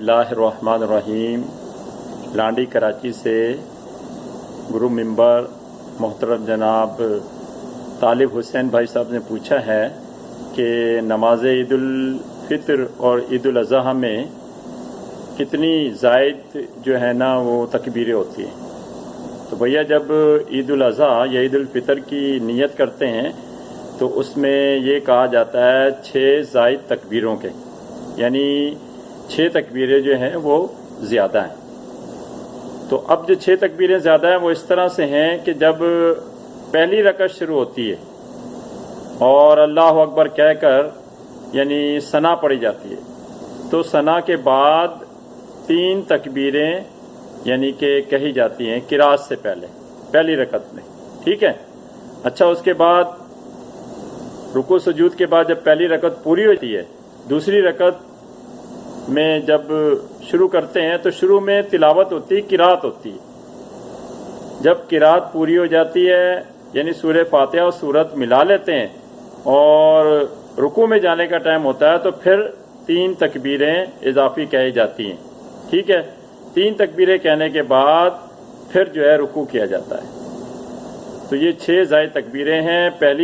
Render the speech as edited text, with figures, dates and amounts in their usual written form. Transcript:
बिस्मिल्लाहिर्रहमानिर्रहीम। लांडी कराची से गुरु मिंबर मोहतरम जनाब तालिब हुसैन भाई साहब ने पूछा है कि नमाज ईद उल फितर और ईद उल अज़हा में कितनी ज़ायद जो है ना वो तकबीरें होती हैं। तो भैया जब ईद उल अज़हा या ईद उल फितर की नियत करते हैं तो उसमें ये कहा जाता है 6 ज़ायद तकबीरों के, यानी 6 तकबीरें जो हैं वो ज़्यादा हैं। तो अब जो 6 तकबीरें ज़्यादा हैं वो इस तरह से हैं कि जब पहली रकत शुरू होती है और अल्लाह अकबर कहकर यानी सना पढ़ी जाती है, तो सना के बाद 3 तकबीरें यानी कि कही जाती हैं किरात से पहले, पहली रकत में। ठीक है। अच्छा, उसके बाद रुकू सुजूद के बाद जब पहली रकत पूरी होती है, दूसरी रकत में जब शुरू करते हैं तो शुरू में तिलावत होती है, किरात होती है। जब किरात पूरी हो जाती है यानी सूरह फातिहा और सूरत मिला लेते हैं और रुकू में जाने का टाइम होता है तो फिर 3 तकबीरें इजाफी कही जाती हैं। ठीक है। 3 तकबीरें कहने के बाद फिर जो है रुकू किया जाता है। तो ये 6 ज़ायद तकबीरें हैं। पहली